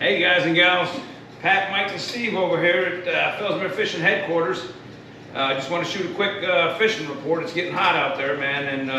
Hey guys and gals, Pat, Mike, and Steve over here at Fellsmere Fishing Headquarters. I just want to shoot a quick fishing report. It's getting hot out there, man, and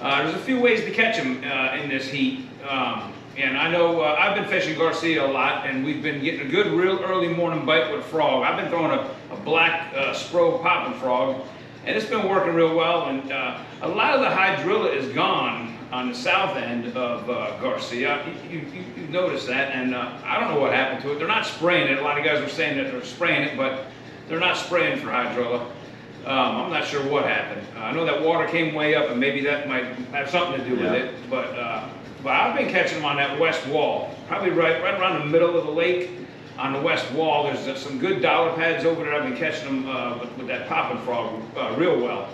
there's a few ways to catch them in this heat. And I know I've been fishing Garcia a lot, and we've been getting a good, real early morning bite with a frog. I've been throwing a black Spro popping frog, and it's been working real well. And a lot of the hydrilla is gone on the south end of Garcia. You've noticed that, and I don't know what happened to it. They're not spraying it. A lot of guys were saying that they're spraying it, but they're not spraying for hydrilla. I'm not sure what happened. I know that water came way up, and maybe that might have something to do with it. But I've been catching them on that west wall, probably right around the middle of the lake on the west wall. There's some good dollar pads over there. I've been catching them with that popping frog real well.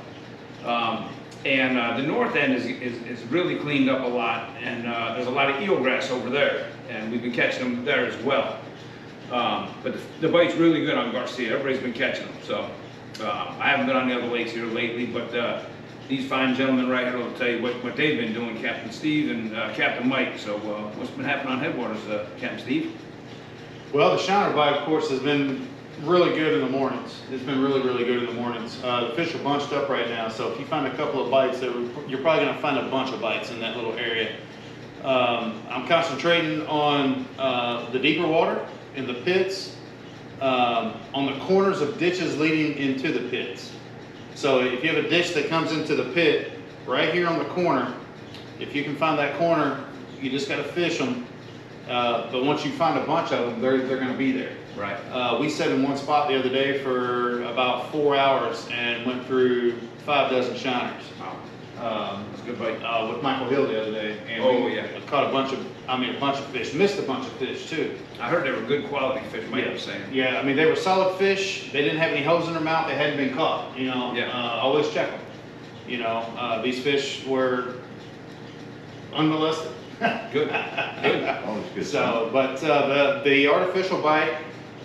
And the north end is really cleaned up a lot, and there's a lot of eelgrass over there, and we've been catching them there as well. But the bite's really good on Garcia. Everybody's been catching them, so I haven't been on the other lakes here lately, but these fine gentlemen right here will tell you what they've been doing, Captain Steve and Captain Mike. So what's been happening on Headwaters, Captain Steve? Well, the shiner bite, of course, has been really good in the mornings. It's been really, really good in the mornings. The fish are bunched up right now, so if you find a couple of bites, you're probably going to find a bunch of bites in that little area. I'm concentrating on the deeper water, in the pits, on the corners of ditches leading into the pits. So if you have a ditch that comes into the pit, right here on the corner, if you can find that corner, you just got to fish them. But once you find a bunch of them, they're going to be there. Right. We sat in one spot the other day for about 4 hours and went through 5 shiners. Wow. That's a good bite. With Michael Hill the other day, and we caught a bunch of fish. Missed a bunch of fish too. I heard they were good quality fish. Mike was saying. Yeah, I mean they were solid fish. They didn't have any holes in their mouth. They hadn't been caught. You know. Yeah. Always check them. You know, these fish were unmolested. Good. Always good. So, but the artificial bite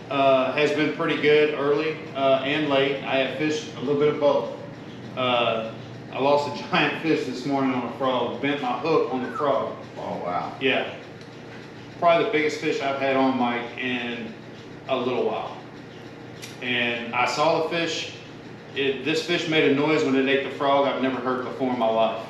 has been pretty good early and late. I have fished a little bit of both. I lost a giant fish this morning on a frog, bent my hook on the frog. Oh, wow. Yeah. Probably the biggest fish I've had on Mike in a little while. And I saw the fish. This fish made a noise when it ate the frog I've never heard before in my life.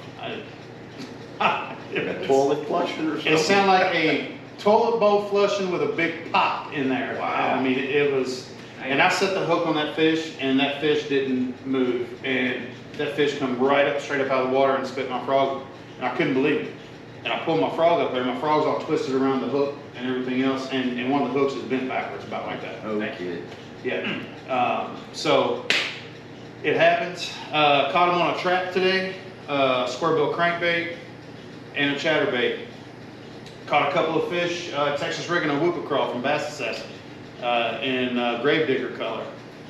A toilet flushing or something? It sounded like a toilet bowl flushing with a big pop in there. Wow. I mean, it was, and I set the hook on that fish, and that fish didn't move. And that fish come right up, straight up out of the water and spit my frog, and I couldn't believe it. And I pulled my frog up there, my frog's all twisted around the hook and everything else, and one of the hooks is bent backwards, about like that. Okay. Yeah. So it happens. Caught him on a trap today, square bill crankbait and a chatterbait. Caught a couple of fish, Texas rigging a whoopie crawl from Bass Assassin in gravedigger color.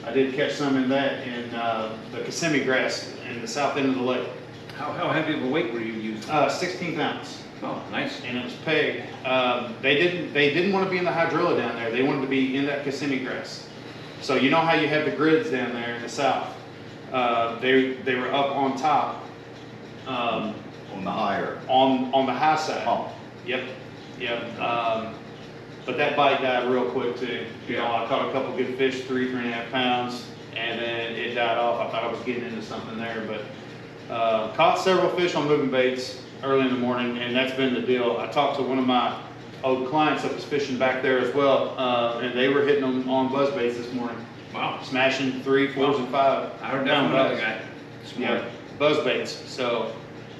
I did catch some in that in the Kissimmee grass in the south end of the lake. How heavy of a weight were you using? 16 pounds. Oh, nice. And it was pegged. They didn't want to be in the hydrilla down there. They wanted to be in that Kissimmee grass. So you know how you have the grids down there in the south. They were up on top. On the higher. On the high side. Oh. Yep. But that bite died real quick too. You know, I caught a couple good fish, 3.5 pounds, and then it died off. I thought I was getting into something there, but caught several fish on moving baits early in the morning, and that's been the deal. I talked to one of my old clients that was fishing back there as well, and they were hitting them on buzz baits this morning. Wow. Smashing 3, 4s, and 5. I heard that from another guy this morning. Yeah, buzz baits. So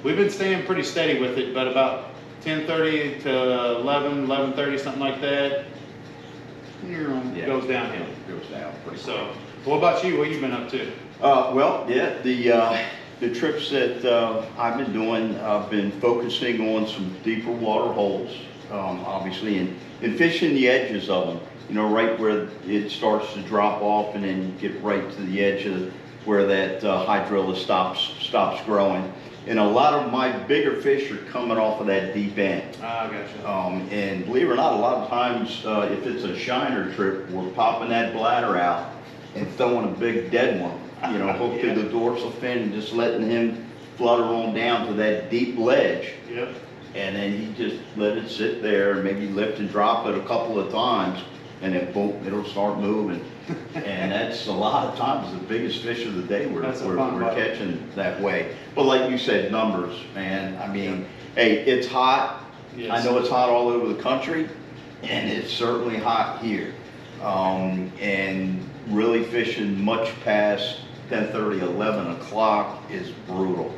we've been staying pretty steady with it, but about 10:30 to 11:30, something like that, goes downhill. Goes down pretty So, what about you? What have you been up to? Well, yeah, the trips that I've been doing, I've been focusing on some deeper water holes, obviously, and fishing the edges of them. You know, right where it starts to drop off, and then get right to the edge of where that hydrilla stops growing. And a lot of my bigger fish are coming off of that deep end. Ah, gotcha. And believe it or not, a lot of times, if it's a shiner trip, we're popping that bladder out and throwing a big dead one, you know, hooked to the dorsal fin, and just letting him flutter on down to that deep ledge. Yep. and then he just let it sit there, maybe lift and drop it a couple of times, and then boom, it'll start moving. And that's a lot of times the biggest fish of the day we're catching that way. But like you said, numbers, man. I mean, hey, it's hot. Yes. I know it's hot all over the country, and it's certainly hot here. And really fishing much past 10:30, 11 o'clock is brutal.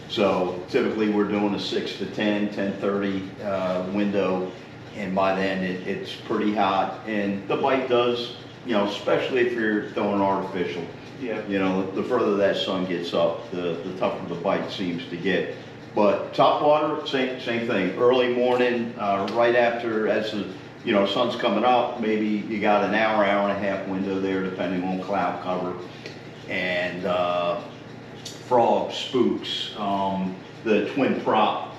So typically we're doing a 6 to 10, 10:30 window, and by then it's pretty hot. And the bite does, you know, especially if you're throwing artificial. Yeah. You know, the further that sun gets up, the tougher the bite seems to get. But top water, same thing. Early morning, right after, as the sun's coming up, maybe you got an hour, hour and a half window there, depending on cloud cover. And frogs, spooks, the twin prop,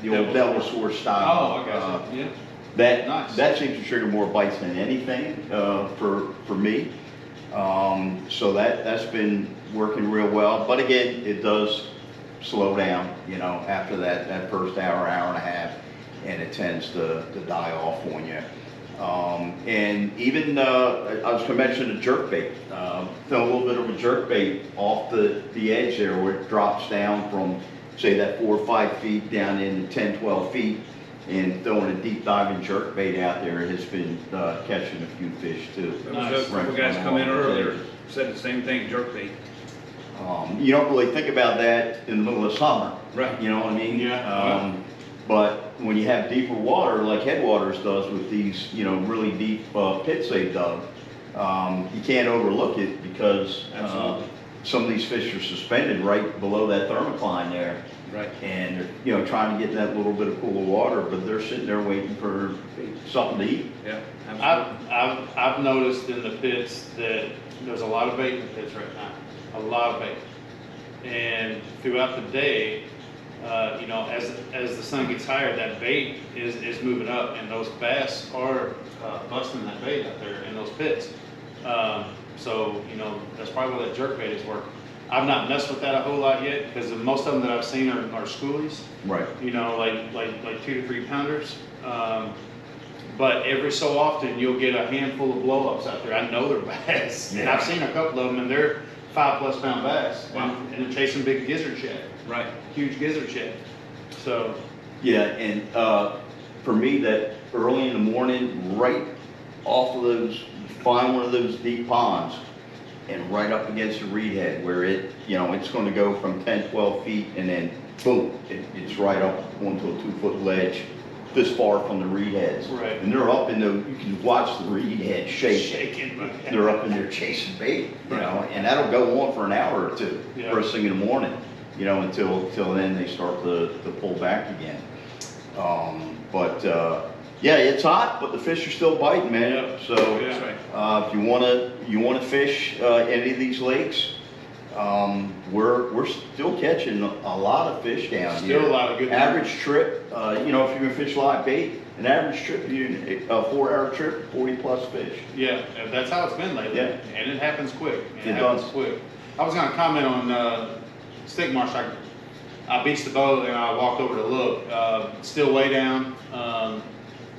the old devil sword style. Oh, I got you. Yeah. That Nice. that seems to trigger more bites than anything for me. So that's been working real well. But again, it does slow down, after that first hour, hour and a half, and it tends to die off on you. And even I was going to mention a jerkbait. Throw a little bit of a jerkbait off the edge there, where it drops down from, say, that 4 or 5 feet down in 10, 12 feet, and throwing a deep diving jerkbait out there has been catching a few fish too. A couple guys come in earlier, said the same thing, jerkbait. You don't really think about that in the middle of summer. Right. You know what I mean? Yeah. But when you have deeper water, like Headwaters does with these, really deep pits they've dug, you can't overlook it, because some of these fish are suspended right below that thermocline there. Right. And they're, trying to get that little bit of cooler water, but they're sitting there waiting for something to eat. Yeah, absolutely. I've noticed in the pits that there's a lot of bait in the pits right now, a lot of bait. And throughout the day, as the sun gets higher, that bait is moving up, and those bass are busting that bait out there in those pits. So that's probably where that jerkbait is working. I've not messed with that a whole lot yet, because most of them that I've seen are schoolies. Right. Like 2 to 3 pounders. But every so often you'll get a handful of blow-ups out there. I know they're bass, and I've seen a couple of them, and they're 5+ pound bass. Wow. And they're chasing big gizzard shad. Right. Huge gizzard shad. So. Yeah, and for me, that early in the morning, right off of those, find one of those deep ponds, and right up against the reed head, where it's going to go from 10, 12 feet, and then boom, it's right up onto a 2-foot ledge, this far from the reed heads. Right. And they're up in you can watch the reed head Shaking. They're up in there chasing bait, and that'll go on for an hour or two, first thing in the morning, until then they start to pull back again. Yeah, it's hot, but the fish are still biting, man. Yeah. So That's if you want to fish any of these lakes, we're still catching a lot of fish down here. Still a lot of good. Average trip, if you're gonna fish live bait, an average trip, a 4-hour trip, 40+ fish. Yeah, that's how it's been lately. Yeah. And it happens quick. It happens does. quick. I was gonna comment on stick marsh. I beached the boat and I walked over to look. Still way down.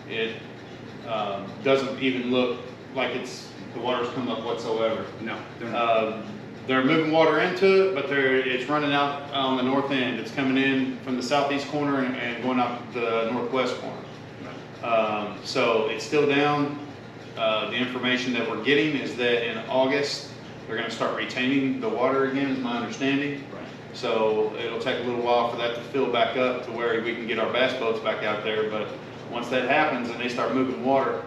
It doesn't even look like the water's come up whatsoever. No, they're not. They're moving water into it, but it's running out on the north end. It's coming in from the southeast corner and going out the northwest corner. So it's still down. The information that we're getting is that in August, they're going to start retaining the water again, is my understanding. Right. So it'll take a little while for that to fill back up to where we can get our bass boats back out there. But once that happens and they start moving water,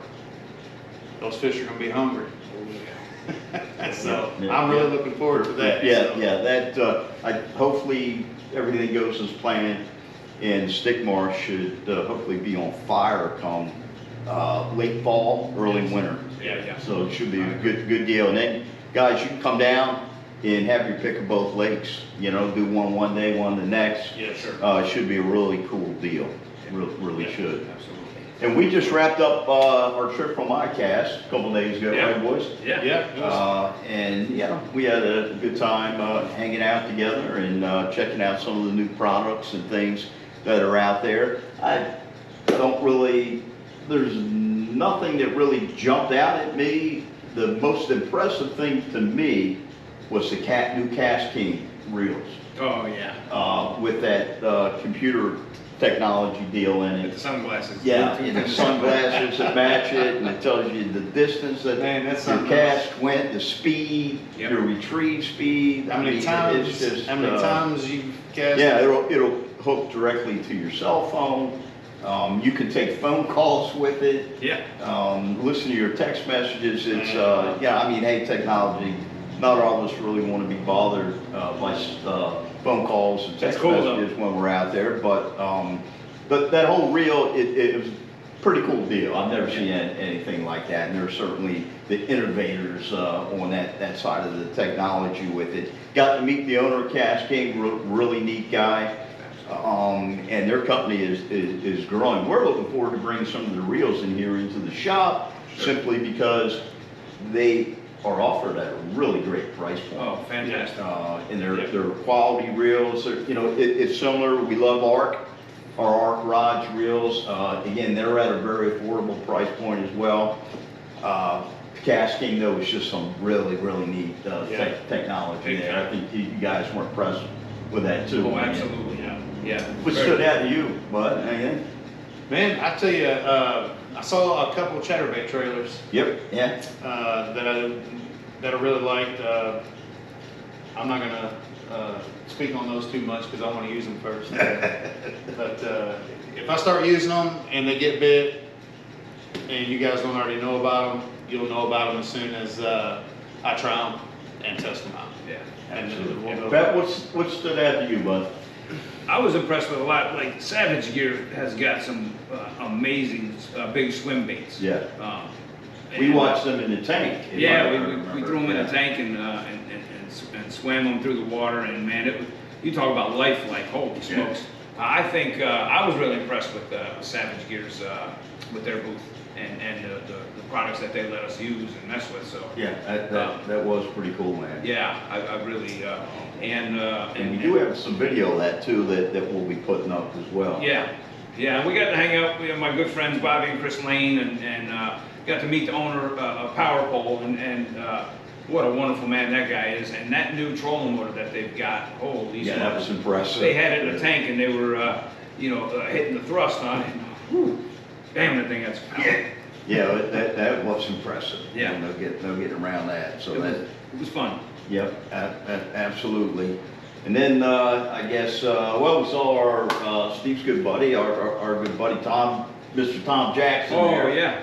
those fish are going to be hungry. So I'm really looking forward to that. Hopefully everything goes as planned, and stick marsh should hopefully be on fire come late fall, early winter. Yeah. So it should be a good deal. And then, guys, you can come down and have your pick of both lakes. Do one day, one the next. Yeah, sure. It should be a really cool deal. Really should. Absolutely. And we just wrapped up our trip from ICAST a couple days ago, Yeah. right, boys? Yeah. It was. And we had a good time hanging out together and checking out some of the new products and things that are out there. I don't really, there's nothing that really jumped out at me. The most impressive thing to me was the new Cast King reels. Oh, yeah. With that computer technology deal in With the it. sunglasses. Yeah, Bluetooth and the sunglasses that match it, and it tells you the distance that Man, that's your something cast went, the speed, Yep. your retrieve speed. How many it's times, just, how many times you've cast? Yeah, it'll hook directly to your cell phone. You can take phone calls with it. Yeah. Listen to your text messages. It's, yeah, I mean, hey, technology, not all of us really want to be bothered by phone calls and That's text cool, messages when we're out there, but that whole reel, it was a pretty cool deal. I've never seen anything like that, and they're certainly the innovators on that side of the technology with it. Got to meet the owner of Cast King, really neat guy. And their company is growing. We're looking forward to bringing some of the reels in here into the shop, simply because they are offered at a really great price point. Oh, fantastic. And they're quality reels. You know, it's similar. We love our Arc Rods reels. Again, they're at a very affordable price point as well. Cast King, though, is just some really neat technology there. I think you guys were impressed with that too. Oh, absolutely. Yeah. What stood out to you, Bud? Anything? Man, I tell you, I saw a couple of chatterbait trailers Yep. Yeah. that I really liked. I'm not gonna speak on those too much because I want to use them first. But if I start using them and they get bit, and you guys don't already know about them, you'll know about them as soon as I try them and test them out. Yeah. Absolutely. Pat, what stood out to you, Bud? I was impressed with a lot. Like Savage Gear has got some amazing big swim baits. Yeah. We And, watched them in the tank. if I Yeah, remember. we threw them in Yeah. the tank and swam them through the water. And man, you talk about lifelike. Holy smokes! I think I was really impressed with Savage Gear's with their booth and the products that they let us use and mess with. So Yeah, that was pretty cool, man. yeah, I really And we do have some video of that too that we'll be putting up as well. Yeah, we got to hang out with my good friends Bobby and Chris Lane, and got to meet the owner of Power Pole, and what a wonderful man that guy is, and that new trolling motor that they've got. Holy Yeah, that was smokes. impressive. They had it in a tank, and they were hitting the thrust on it. Whew, damn, that thing has power. Yeah, that was impressive. Yeah. No getting around that. So It was fun. Yep, absolutely. And then I guess we saw our Steve's good buddy, our good buddy Tom, Mr. Tom Jackson. Oh there. yeah.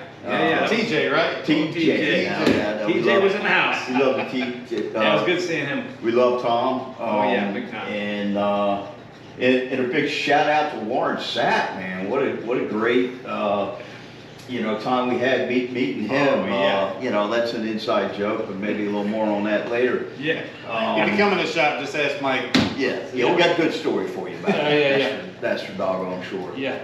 TJ, right? TJ. TJ. Yeah, we TJ love- was in the house. We love the TJ. Yeah, it was good seeing him. We love Tom. Oh, yeah, big time. And a big shout out to Warren Sapp, man. What a great time we had meeting him. Oh, yeah. That's an inside joke, but maybe a little more on that later. Yeah. If you come in the shop, just ask Mike. Yeah, we got a good story for you about it. Yeah. That's for doggone sure. Yeah.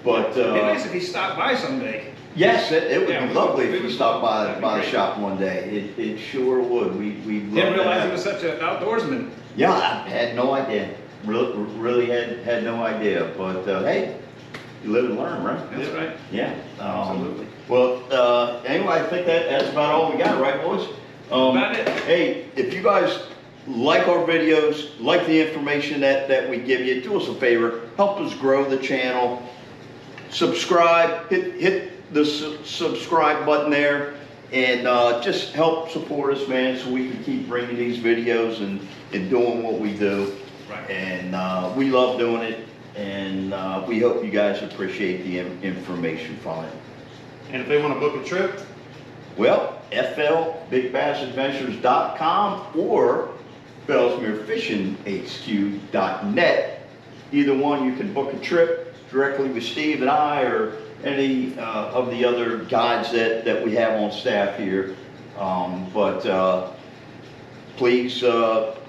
But It'd be nice if he stopped by someday. yes, it would Yeah, be lovely we if you would- stopped that'd be by the great. shop one day. It sure would. We Didn't realize he was such an outdoorsman. Yeah, I had no idea. Really had no idea. But hey, you live and learn, right? That's right. Yeah. Absolutely. Well, anyway, I think that's about all we got, right, boys? About it. Hey, if you guys like our videos, like the information that we give you, do us a favor, help us grow the channel. Subscribe, hit the subscribe button there, and just help support us, man, so we can keep bringing these videos and doing what we do. Right. And we love doing it, and we hope you guys appreciate the information from it. And if they want to book a trip, Well, FLBigBassAdventures.com or FellsmereFishingHQ.net. Either one, you can book a trip directly with Steve and I, or any of the other guides that we have on staff here. But please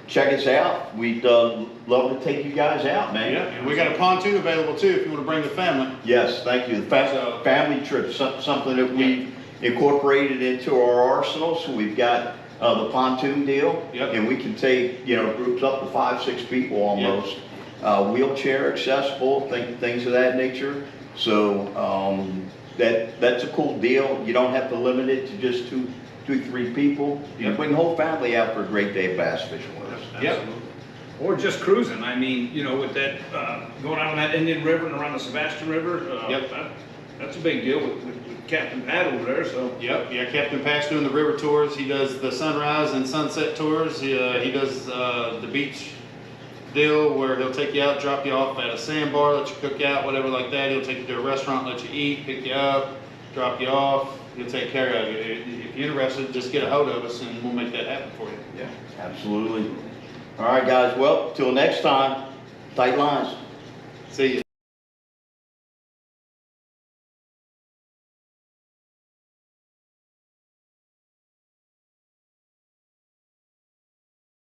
check us out. We'd love to take you guys out, man. yeah, and we got a pontoon available too if you want to bring the family. Yes, thank you. So- Family trip, something that we've incorporated into our arsenal. So we've got the pontoon deal, Yep. and we can take groups up to 5-6 people almost. wheelchair accessible, things of that nature. So that's a cool deal. You don't have to limit it to just two, 3 people. You can bring the whole family out for a great day of bass fishing with us. Yep. Or just cruising. I mean, you know, with that, going out on that Indian River and around the Sebastian River, Yep. That's a big deal with Captain Pat over there, so. Yep, yeah, Captain Pat's doing the river tours. He does the sunrise and sunset tours. He does the beach deal where he'll take you out, drop you off at a sandbar, let you cook out, whatever like that. He'll take you to a restaurant, let you eat, pick you up, drop you off. He'll take care of you. If you're interested, just get a hold of us and we'll make that happen for you. Yeah, absolutely. All right, guys. Well, till next time, tight lines. See you.